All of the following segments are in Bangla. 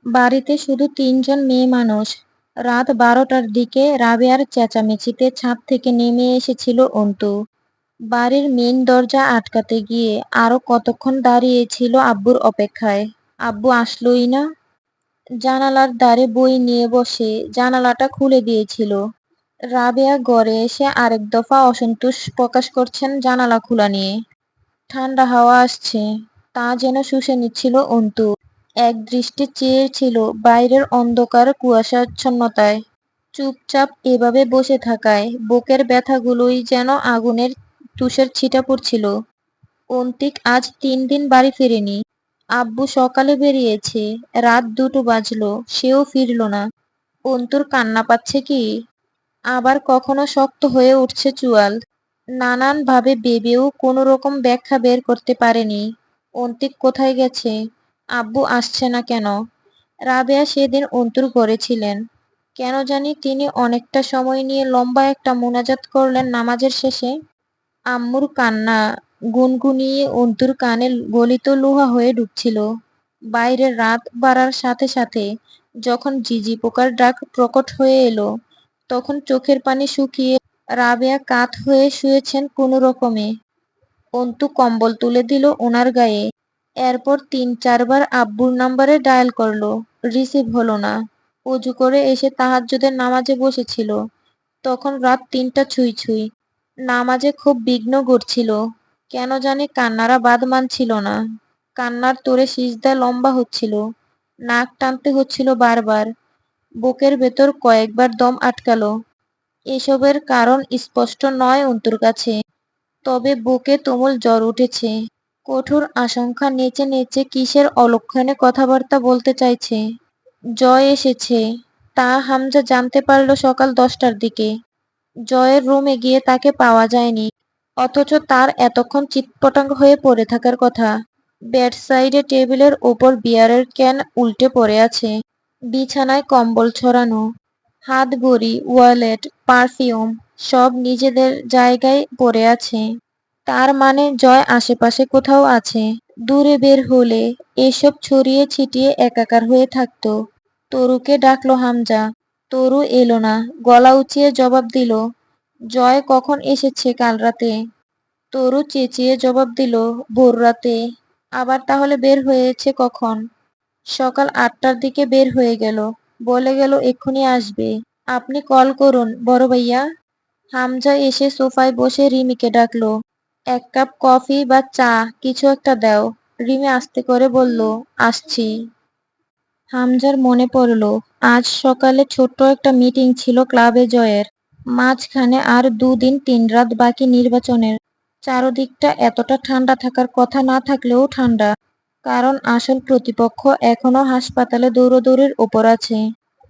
বাড়িতে শুধু তিনজন মেয়ে মানুষ। রাত 12টার দিকে রাবেয়ার চেঁচামেচিতে ছাদ থেকে নেমে এসেছিল অন্তু। বাড়ির মেইন দরজা আটকাতে গিয়ে আরো কতক্ষণ দাঁড়িয়ে ছিল আব্বুর অপেক্ষায়। আব্বু আসলোই না। জানালার ধারে বই নিয়ে বসে জানালাটা খুলে দিয়েছিল। রাবেয়া ঘরে এসে আরেক দফা অসন্তোষ প্রকাশ করছেন জানালা খোলা নিয়ে। ঠান্ডা হাওয়া আসছে, তা যেন শুষে নিচ্ছিল অন্তু। এক দৃষ্টে চেয়েছিল বাইরের অন্ধকার কুয়াশাচ্ছন্নতায়। চুপচাপ এভাবে বসে থাকায় বুকের ব্যথাগুলোই যেন আগুনের তুষের ছিটা পড়ছিল। অন্তিক আজ 3 দিন বাড়ি ফেরেনি। আব্বু সকালে বেরিয়েছে, রাত 2টো বাজলো, সেও ফিরল না। অন্তুর কান্না পাচ্ছে কি? আবার কখনো শক্ত হয়ে উঠছে চুয়াল। নানান ভাবে ভেবেও কোনো রকম ব্যাখ্যা বের করতে পারেনি। অন্তিক কোথায় গেছে? আব্বু আসছে না কেন? রাবেয়া সেদিন অন্তুর ঘরে ছিলেন। কেন জানি তিনি অনেকটা সময় নিয়ে লম্বা একটা মোনাজাত করলেন নামাজের শেষে। আম্মুর কান্না গুনগুনিয়ে অন্তুর কানে গলিত লোহা হয়ে ঢুকছিল। বাইরে রাত বাড়ার সাথে সাথে যখন ঝিঁঝি পোকার ডাক প্রকট হয়ে এলো, তখন চোখের পানি শুকিয়ে রাবেয়া কাত হয়ে শুয়েছেন কোনো রকমে। অন্তু কম্বল তুলে দিল ওনার গায়ে। এরপর 3-4 বার আব্বুর নাম্বারে ডায়াল করলো, রিসিভ হলো না। অজু করে এসে তাহাজ্জুদের নামাজে বসেছিল, তখন রাত 3টা ছুঁই ছুঁই। নামাজে খুব বিঘ্ন ঘটছিল, কেন জানি কান্নারা বাদ মানছিল না। কান্নার তোড়ে সিজদা লম্বা হচ্ছিল, নাক টানতে হচ্ছিল বারবার। বুকের ভেতর কয়েকবার দম আটকালো। এসবের কারণ স্পষ্ট নয় অন্তুর কাছে, তবে বুকে তুমুল জ্বর উঠেছে। কঠোর আশঙ্কা নেচে নেচে কিসের অলক্ষণে কথাবার্তা বলতে চাইছে। জয় এসেছে, তা হামজা জানতে পারল সকাল 10টার দিকে। জয়ের রুমে গিয়ে তাকে পাওয়া যায়নি, অথচ তার এতক্ষণ চিৎপটাং হয়ে পড়ে থাকার কথা। বেডসাইডে টেবিলের ওপর বিয়ারের ক্যান উল্টে পড়ে আছে। বিছানায় কম্বল ছড়ানো। হাত ঘড়ি, ওয়ালেট, পারফিউম সব নিজেদের জায়গায় পড়ে আছে। তার মানে জয় আশেপাশে কোথাও আছে। দূরে বের হলে এসব ছড়িয়ে ছিটিয়ে একাকার হয়ে থাকতো। তরুকে ডাকলো হামজা। তরু এলো না। গলা উঁচিয়ে জবাব দিল, জয় কখন এসেছে কাল রাতে? তরু চেঁচিয়ে জবাব দিল, ভোর রাতে। আবার তাহলে বের হয়েছে কখন? সকাল 8টার দিকে বের হয়ে গেল, বলে গেল এক্ষুনি আসবে। আপনি কল করুন বড় ভাইয়া। হামজা এসে সোফায় বসে রিমিকে ডাকলো, 1 কাপ কফি বা চা কিছু একটা দাও। রিমি আস্তে করে বলল, আসছি। হামজার মনে পড়ল আজ সকালে ছোট্ট একটা মিটিং ছিল ক্লাবে জয়ের। মাঝখানে আর 2 দিন 3 রাত বাকি নির্বাচনের। চারদিকটা এতটা ঠান্ডা থাকার কথা না থাকলেও ঠান্ডা, কারণ আসল প্রতিপক্ষ এখনো হাসপাতালে দৌড়দৌড়ির ওপর আছে।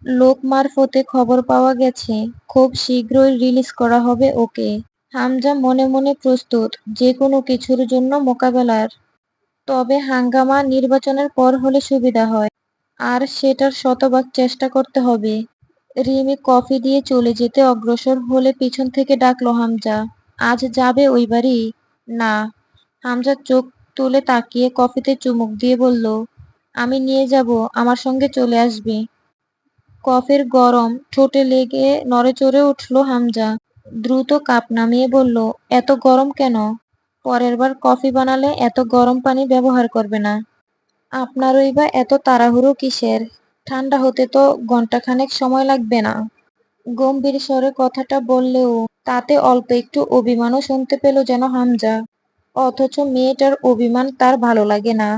লোক মারফতে খবর পাওয়া গেছে খুব শীঘ্রই রিলিজ করা হবে ওকে। হামজা মনে মনে প্রস্তুত যে কোনো কিছুর জন্য মোকাবেলার। তবে হাঙ্গামা নির্বাচনের পর হলে সুবিধা হয়, আর সেটার শতভাগ চেষ্টা করতে হবে। রিমি কফি দিয়ে চলে যেতে অগ্রসর হলে পিছন থেকে ডাকলো হামজা, আজ যাবে ওই বাড়ি? না। হামজা চোখ তুলে তাকিয়ে কফিতে চুমুক দিয়ে বলল, আমি নিয়ে যাব, আমার সঙ্গে চলে আসবি। কফির গরম ঠোঁটে লেগে নড়েচড়ে উঠল হামজা। দ্রুত কাপ নামিয়ে বলল, এত গরম কেন? পরের বার কফি বানালে এত গরম পানি ব্যবহার করবে না। আপনারই বা এত তাড়াহুড়ো কিসের? ঠান্ডা হতে তো ঘন্টাখানেক সময় লাগবে না। গম্ভীর স্বরে কথাটা বললেও তাতে অল্প একটু অভিমানও শুনতে পেল যেন হামজা। অথচ মেয়েটার অভিমান তার ভালো লাগে না।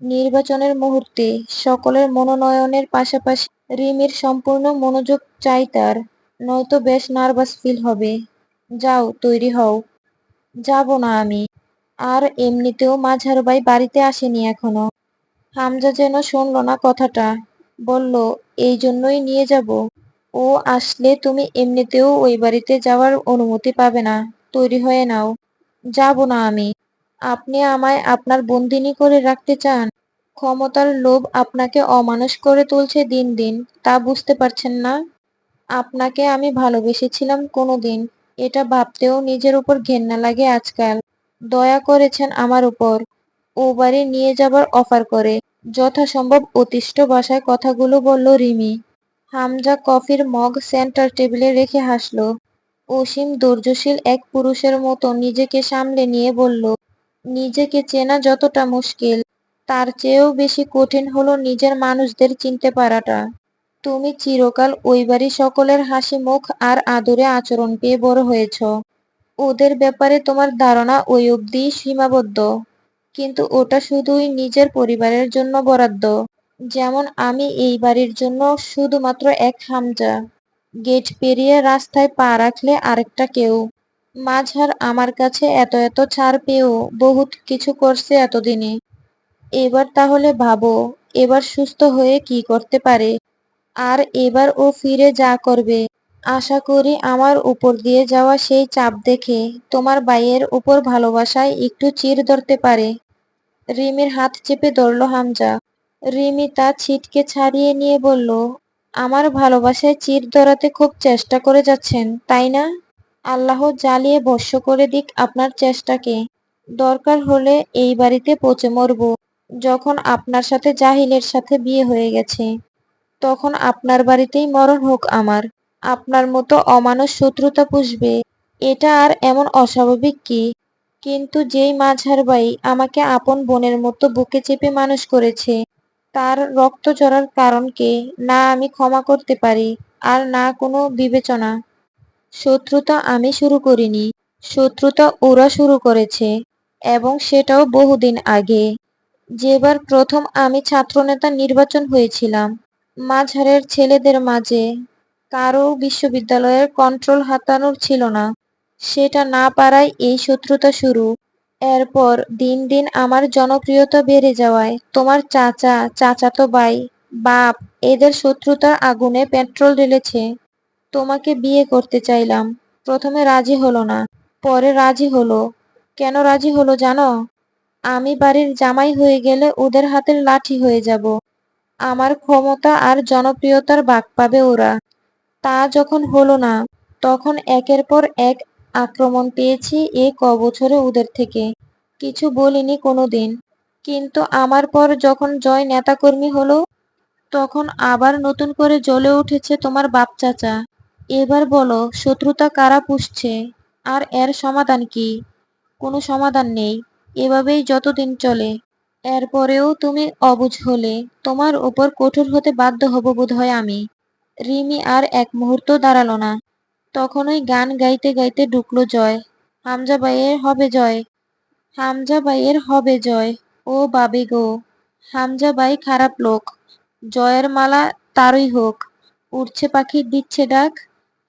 নির্বাচনের মুহূর্তে সকলের মনোনয়নের পাশাপাশি রিমির সম্পূর্ণ মনোযোগ চাই তার, নয়তো বেশ নার্ভাস ফিল হবে। যাও, তৈরি হও। যাব না আমি। আর এমনিতেও মাঝার ভাই বাড়িতে আসেনি এখনো। হামজা যেন শুনল না কথাটা, বলল, এই জন্যই নিয়ে যাব। ও আসলে তুমি এমনিতেও ওই বাড়িতে যাওয়ার অনুমতি পাবে না। তৈরি হয়ে নাও। যাব না আমি। আপনি আমায় আপনার বন্দিনী করে রাখতে চান? ক্ষমতার লোভ আপনাকে অমানুষ করে তুলছে দিন দিন, তা বুঝতে পারছেন না? আপনাকে আমি ভালোবেসেছিলাম কোনোদিন, এটা ভাবতেও নিজের উপর ঘেন্না লাগে আজকাল। দয়া করেছেন আমার উপর, ও বাড়ি নিয়ে যাবার অফার করে। যথাসম্ভব অতিষ্ঠ ভাষায় কথাগুলো বলল রিমি। হামজা কফির মগ সেন্টার টেবিলে রেখে হাসল। অসীম ধৈর্যশীল এক পুরুষের মতো নিজেকে সামলে নিয়ে বলল, নিজেকে চেনা যতটা মুশকিল, তার চেয়েও বেশি কঠিন হলো নিজের মানুষদের চিনতে পারাটা। তুমি চিরকাল ওই বাড়ি সকলের হাসি মুখ আর আদরে আচরণ পেয়ে বড় হয়েছ। ওদের ব্যাপারে তোমার ধারণা ওই অবধিই সীমাবদ্ধ। কিন্তু ওটা শুধুই নিজের পরিবারের জন্য বরাদ্দ। যেমন আমি এই বাড়ির জন্য শুধুমাত্র এক হামজা। গেট পেরিয়ে রাস্তায় পা রাখলে আরেকটা কেউ। মাঝার আমার কাছে এত এত ছাড় পেয়েও বহুত কিছু করছে এতদিনে। এবার তাহলে ভাবো, এবার সুস্থ হয়ে কি করতে পারে। আর এবার ও ফিরে যা করবে, আশা করি আমার উপর দিয়ে যাওয়া সেই চাপ দেখে তোমার ভাইয়ের উপর ভালোবাসায় একটু চির ধরতে পারে। রিমির হাত চেপে ধরল হামজা। রিমি তা ছিটকে ছাড়িয়ে নিয়ে বলল, আমার ভালোবাসায় চির ধরাতে খুব চেষ্টা করে যাচ্ছেন, তাই না? আল্লাহ জ্বালিয়ে ভস্ম করে দিক আপনার চেষ্টাকে। দরকার হলে এই বাড়িতে পচে মরব। যখন আপনার সাথে জাহিলের সাথে বিয়ে হয়ে গেছে, তখন আপনার বাড়িতেই মরণ হোক আমার। আপনার মতো অমানুষ শত্রুতা পুষবে, এটা আর এমন অস্বাভাবিক কি? কিন্তু যেই মাঝার ভাই আমাকে আপন বোনের মতো বুকে চেপে মানুষ করেছে, তার রক্ত ঝরার কারণকে না আমি ক্ষমা করতে পারি, আর না কোনো বিবেচনা। শত্রুতা আমি শুরু করিনি, শত্রুতা ওরা শুরু করেছে, এবং সেটাও বহুদিন আগে। যেবার প্রথম আমি ছাত্রনেতা নির্বাচন হয়েছিলাম, মাঝারের ছেলেদের মাঝে কারো বিশ্ববিদ্যালয়ের কন্ট্রোল হাতানোর ছিল না। সেটা না পারায় এই শত্রুতা শুরু। এরপর দিন দিন আমার জনপ্রিয়তা বেড়ে যাওয়ায় তোমার চাচা, চাচাতো ভাই, বাপ এদের শত্রুতার আগুনে পেট্রোল ঢেলেছে। তোমাকে বিয়ে করতে চাইলাম, প্রথমে রাজি হলো না, পরে রাজি হলো। কেন রাজি হলো জানো? আমি বাড়ির জামাই হয়ে গেলে ওদের হাতের লাঠি হয়ে যাব। আমার ক্ষমতা আর জনপ্রিয়তার ভাগ পাবে ওরা। তা যখন হলো না, তখন একের পর এক আক্রমণ পেয়েছি এ বছরে ওদের থেকে। কিছু বলিনি কোনোদিন। কিন্তু আমার পর যখন জয় নেতাকর্মী হলো, তখন আবার নতুন করে জ্বলে উঠেছে তোমার বাপ চাচা। এবার বলো, শত্রুতা কারা পুষছে? আর এর সমাধান কি? কোনো সমাধান নেই। এভাবেই যতদিন চলে। এরপরেও তুমি অবুঝ হলে তোমার উপর কঠোর হতে বাধ্য হব বোধহয় আমি। রিমি আর এক মুহূর্ত দাঁড়ালো না। তখনই গান গাইতে গাইতে ঢুকলো জয়। হামজা ভাইয়ের হবে জয়, হামজা ভাইয়ের হবে জয়। ও বাবি গো, হামজা ভাই খারাপ লোক, জয়ের মালা তারই হোক। উড়ছে পাখি দিচ্ছে ডাক,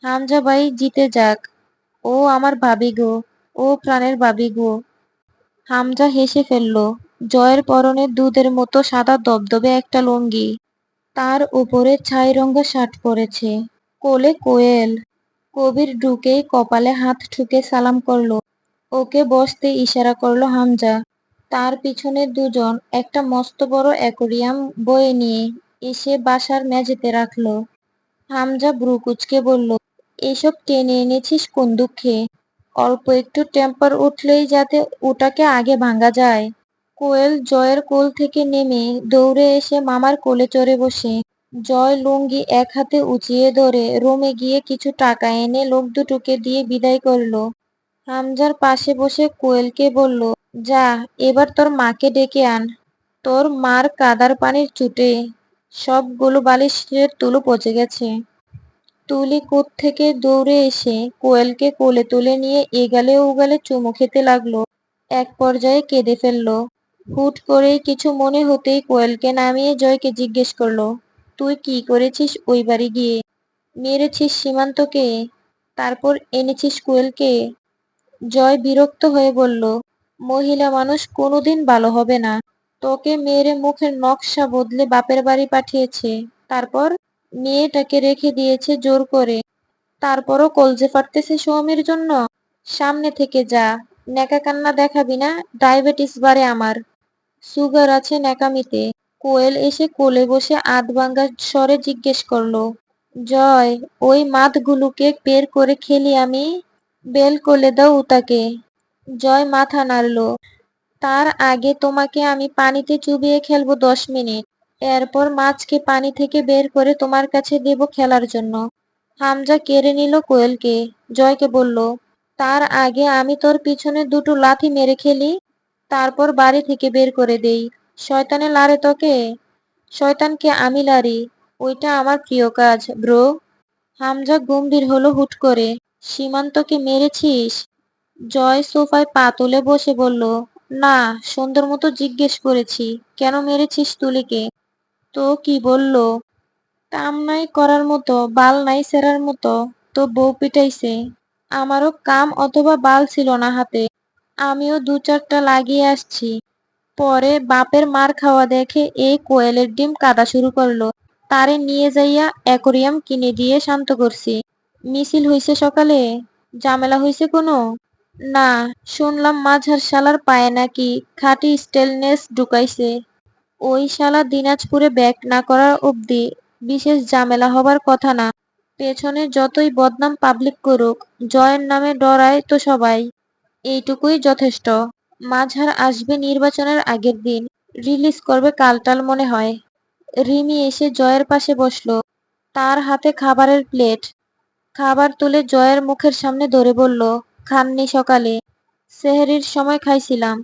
হামজা ভাই জিতে যাক। ও আমার ভাবি গো, ও প্রাণের ভাবি গো। হামজা হেসে ফেলল। জয়ের পরনে দুধের মতো সাদা দবদবে একটা লুঙ্গি, তার উপরে ছাই রঙা শার্ট পরেছে। কোলে কোয়েল। কবির ঢুকেই কপালে হাত ঠুকে সালাম করলো। ওকে বসতে ইশারা করলো হামজা। তার পিছনে দুজন একটা মস্ত বড় অ্যাকোরিয়াম বয়ে নিয়ে এসে বাসার মেঝেতে রাখলো। হামজা ভ্রু কুঁচকে বলল, এসব টেনে এনেছিস কোন দুঃখে? অল্প একটু টেম্পার উঠলেই যাতে ওটাকে আগে ভাঙা যায়। কোয়েল জয়ের কোল থেকে নেমে দৌড়ে এসে মামার কোলে চড়ে বসে। জয় লুঙ্গি এক হাতে উঁচিয়ে ধরে রুমে গিয়ে কিছু টাকা এনে লোক দুটোকে দিয়ে বিদায় করলো। হামজার পাশে বসে কোয়েলকে বলল, যা এবার তোর মাকে ডেকে আন। তোর মার কাদার পানির চুটে সবগুলো বালিশের তুলো পচে গেছে। তুলি থেকে দৌড়ে এসে কোয়েলকে কোলে তুলে নিয়ে এগালে ওগালে চুমু খেতে লাগলো। এক পর্যায়ে কেঁদে ফেললো। হুট করেই কিছু মনে হতেই কোয়েলকে নামিয়ে জয়কে জিজ্ঞেস করলো, তুই কি করেছিস ওই বাড়ি গিয়ে? মেরেছিস সীমান্তকে, তারপর এনেছিস কোয়েলকে? জয় বিরক্ত হয়ে বলল, মহিলা মানুষ কোনোদিন ভালো হবে না। তোকে মেরে মুখের নকশা বদলে বাপের বাড়ি পাঠিয়েছে, তারপর মেয়েটাকে রেখে দিয়েছে জোর করে। তারপরও কলজে ফাটতেছে সৌমির জন্য। সামনে থেকে যা, নেকা কান্না দেখাবি না, ডায়াবেটিস বাড়ে আমার। সুগার আছে ন্যাকামিতে। কোয়েল এসে কোলে বসে আধ ভাঙা স্বরে জিজ্ঞেস করলো, জয়, ওই মাদগুলোকে বের করে খেলি আমি? বেল কোলে দাও উতাকে। জয় মাথা নাড়ল। তার আগে তোমাকে আমি পানিতে চুবিয়ে খেলবো 10 মিনিট। এরপর মাছকে পানি থেকে বের করে তোমার কাছে দেব খেলার জন্য। হামজা কেড়ে নিল কোয়েলকে। জয়কে বলল, তার আগে আমি তোর পিছনে দুটো লাথি মেরে খেলি, তারপর বাড়ি থেকে বের করে দেই। শয়তানে লারে তোকে। শয়তানকে আমি লারি। ওইটা আমার প্রিয় কাজ, ব্রো। হামজা গম্ভীর হলো হুট করে। সীমান্তকে মেরেছিস? জয় সোফায় পা তুলে বসে বলল, না, সুন্দর মতো জিজ্ঞেস করেছি, কেন মেরেছিস তুলিকে? তো কি বলল? কাম নাই করার মতো, বাল নাই সেরার মতো, তো বউ পিটাইছে। আমারও কাম অথবা বাল ছিল না হাতে, আমিও 2-4টা লাগিয়ে আসছি। পরে বাপের মার খাওয়া দেখে এই কোয়েলের ডিম কাঁদা শুরু করলো। তারে নিয়ে যাইয়া অ্যাকোরিয়াম কিনে দিয়ে শান্ত করছি। মিছিল হইছে সকালে? ঝামেলা হইছে কোনো? না, শুনলাম মাঝার শালার পায়ে নাকি খাঁটি স্টেনলেস ঢুকাইছে। ওই শালা দিনাজপুরে ব্যাক না করার অবধি বিশেষ ঝামেলা হবার কথা না। পেছনে যতই বদনাম পাবলিক করুক, জয়ের নামে ডরায় তো সবাই। এইটুকুই যথেষ্ট। মাঝার আসবে নির্বাচনের আগের দিন, রিলিজ করবে কালটাল মনে হয়। রিমি এসে জয়ের পাশে বসলো। তার হাতে খাবারের প্লেট। খাবার তুলে জয়ের মুখের সামনে ধরে বলল, খাননি সকালে? সেহরির সময় খাইছিলাম।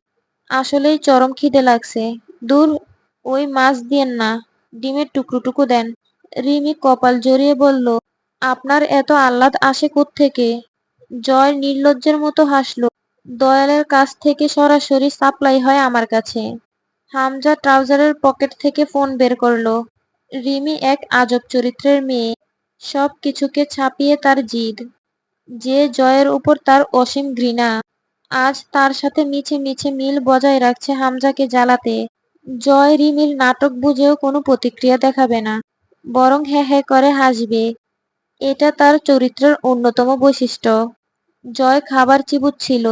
আসলেই চরম খিদে লাগছে। দূর, ওই মাছ দিয়েন না, ডিমের টুকরো দেন। রিমি কপাল জড়িয়ে বলল, আপনার এত আহ্লাদ আসে কোত্থেকে? জয় নির্লজ্জের মতো হাসল। দয়ালের কাছ থেকে সরাসরি সাপ্লাই হয় আমার কাছে। হামজা ট্রাউজারের পকেট থেকে ফোন বের করলো। রিমি এক আজব চরিত্রের মেয়ে। সব কিছুকে ছাপিয়ে তার জিদ। যে জয়ের উপর তার অসীম ঘৃণা, আজ তার সাথে মিছে মিছে মিল বজায় রাখছে হামজাকে জ্বালাতে। জয় রিমির নাটক বুঝেও কোনো প্রতিক্রিয়া দেখাবে না, বরং হ্যাঁ হ্যাঁ করে হাসবে। এটা তার চরিত্রের অন্যতম বৈশিষ্ট্য। জয় খাবার চিবুচ্ছিল।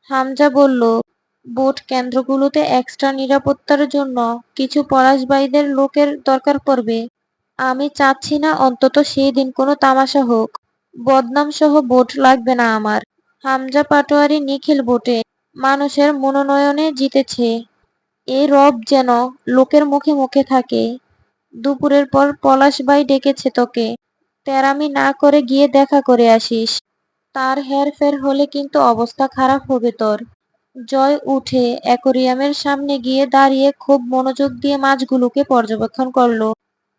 হামজা বলল, ভোট কেন্দ্রগুলোতে এক্সট্রা নিরাপত্তার জন্য কিছু পলাশবাইদের লোকের দরকার পড়বে। আমি চাচ্ছি না অন্তত সেই দিন কোনো তামাশা হোক। বদনাম সহ ভোট লাগবে না আমার। হামজা পাটোয়ারি নিখিল ভোটে মানুষের মনোনয়নে জিতেছে। এই রব যেন লোকের মুখে মুখে থাকে। দুপুরের পর পলাশবাই ডেকেছে তোকে, তেরামি না করে গিয়ে দেখা করে আসিস। তার হেরফের হলে কিন্তু অবস্থা খারাপ হবে তোর। জয় উঠে অ্যাকোরিয়ামের সামনে গিয়ে দাঁড়িয়ে খুব মনোযোগ দিয়ে মাছগুলোকে পর্যবেক্ষণ করলো।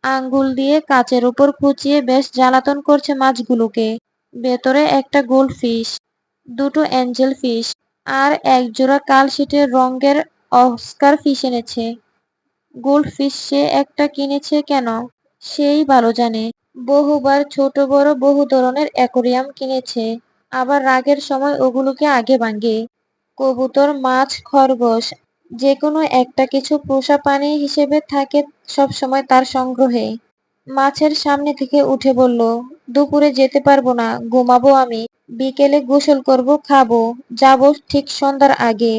আঙ্গুল দিয়ে কাচের উপর খুঁচিয়ে বেশ জ্বালাতন করছে মাছগুলোকে। ভেতরে একটা গোল্ড ফিশ, দুটো অ্যাঞ্জেল ফিশ আর একজোড়া কালশিটের রঙের অস্কার ফিশ এনেছে। গোল্ড ফিশ সে একটা কিনেছে কেন, সেই ভালো জানে। বহুবার ছোট বড় বহু ধরনের অ্যাকোরিয়াম কিনেছে, আবার রাগের সময় ওগুলোকে আগে ভাঙে। কবুতর, মাছ, খরগোশ, যে কোনো একটা কিছু পোষা প্রাণী হিসেবে থাকে সব সময় তার সংগ্রহে। মাছের সামনে থেকে উঠে বলল, দুপুরে যেতে পারবো না, ঘুমাবো আমি। বিকেলে গোসল করব, খাবো, যাব ঠিক সন্ধ্যার আগে।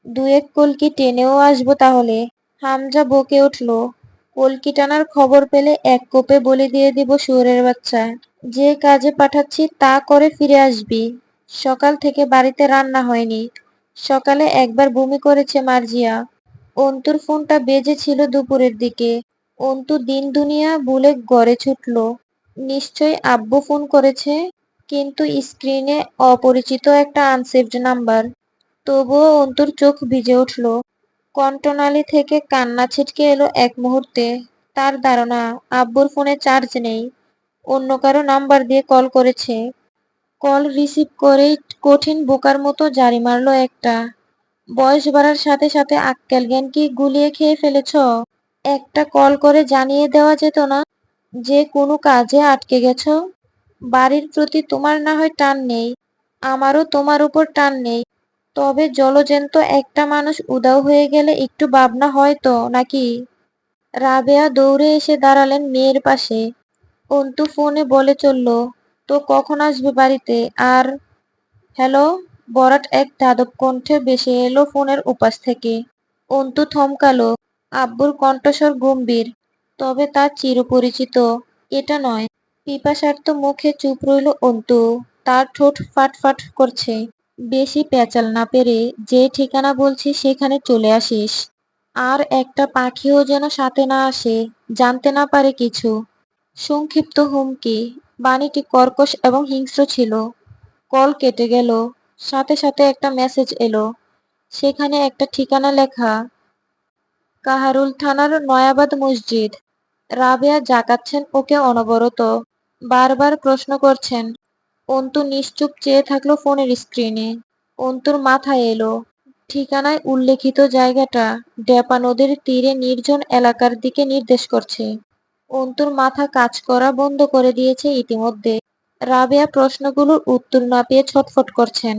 2-1 কলকি টেনেও আসবো তাহলে। হামজা বকে উঠল, কলকি টানার খবর পেলে এক কোপে বলি দিয়ে দিব শুয়োরের বাচ্চা। যে কাজে পাঠাচ্ছি তা করে ফিরে আসবি। সকাল থেকে বাড়িতে রান্না হয়নি। সকালে একবার বমি করেছে মার্জিয়া। অন্তুর ফোনটা বেজেছিল দুপুরের দিকে। অন্তু দিন দুনিয়া ভুলে ঘরে ছুটল। নিশ্চয়ই আব্বু ফোন করেছে, কিন্তু স্ক্রিনে অপরিচিত একটা আনসেভড নাম্বার। তবুও অন্তুর চোখ ভিজে উঠল। কণ্ঠনালী থেকে কান্না ছিটকে এলো এক মুহূর্তে। তার ধারণা আব্বুর ফোনে চার্জ নেই, অন্য কারো নাম্বার দিয়ে কল করেছে। কল রিসিভ করেই কঠিন বোকার মতো জারি মারল একটা, বয়স বাড়ার সাথে সাথে আক্কেল জ্ঞান কি গুলিয়ে খেয়ে ফেলেছ? একটা কল করে জানিয়ে দেওয়া যেত না যে কোনো কাজে আটকে গেছ? বাড়ির প্রতি তোমার না হয় টান নেই, আমারও তোমার উপর টান নেই, তবে জলজ্যান্ত একটা মানুষ উধাও হয়ে গেলে একটু ভাবনা হয় তো নাকি? রাবেয়া দৌড়ে এসে দাঁড়ালেন মেয়ের পাশে। অন্তু ফোনে বলে চলল, তো কখন আসবে বাড়িতে? আর হ্যালো, বরাট এক ধাতব কণ্ঠে ভেসে এলো ফোনের ওপাশ থেকে। অন্তু থমকালো। আব্বুর কণ্ঠস্বর গম্ভীর, তবে তার চিরপরিচিত এটা নয়। পিপাসার্ত মুখে চুপ রইল অন্তু। তার ঠোঁট ফাটফাট করছে। বেশি পেঁচাল না পেরে যে ঠিকানা বলছি সেখানে চলে আসিস। আর একটা পাখিও যেন সাথে না আসে, জানতে না পারে কিছু। সংক্ষিপ্ত হুমকি। বাণীটি কর্কশ এবং হিংস্র ছিল। কল কেটে গেল। সাথে সাথে একটা মেসেজ এলো। সেখানে একটা ঠিকানা লেখা, কাহারুল থানার নয়াবাদ মসজিদ। রাবেয়া জাগাচ্ছেন ওকে অনবরত। বারবার প্রশ্ন করছেন। অন্তু নিশ্চুপ চেয়ে থাকলো ফোনের স্ক্রিনে। অন্তুর মাথায় এলো, ঠিকানায় উল্লেখিত জায়গাটা ডেপা নদীর তীরে নির্জন এলাকার দিকে নির্দেশ করছে। অন্তুর মাথা কাজ করা বন্ধ করে দিয়েছে ইতিমধ্যে। রাবেয়া প্রশ্নগুলোর উত্তর না পেয়ে ছটফট করছেন।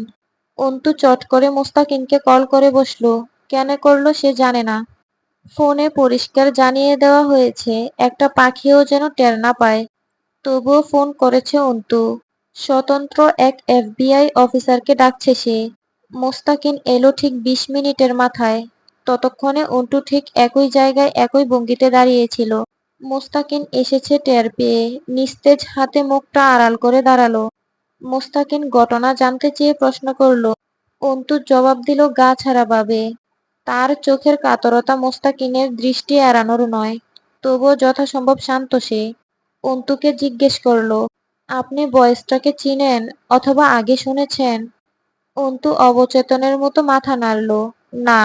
অন্তু চট করে মোস্তাকিনকে কল করে বসলো। কেন করলো সে জানে না। ফোনে পরিষ্কার জানিয়ে দেওয়া হয়েছে একটা পাখিও যেন টের না পায়। তবুও ফোন করেছে অন্তু। স্বতন্ত্র এক এফবিআই অফিসারকে ডাকছে সে। মোস্তাকিন এলো ঠিক 20 মিনিটের মাথায়। ততক্ষণে অন্তু ঠিক একই জায়গায় একই ভঙ্গিতে দাঁড়িয়েছিল। মোস্তাকিন এসেছে টের পেয়ে নিস্তেজ হাতে মুখটা আড়াল করে দাঁড়ালো। মোস্তাকিন ঘটনা জানতে চেয়ে প্রশ্ন করলো। অন্তু জবাব দিল গা ছাড়া ভাবে। তার চোখের কাতরতা মোস্তাকিনের দৃষ্টি এড়ানোর নয়। তবুও যথাসম্ভব শান্ত সে। অন্তুকে জিজ্ঞেস করলো, আপনি বয়েসটাকে চিনেন অথবা আগে শুনেছেন? অন্তু অবচেতনের মতো মাথা নাড়ল। না।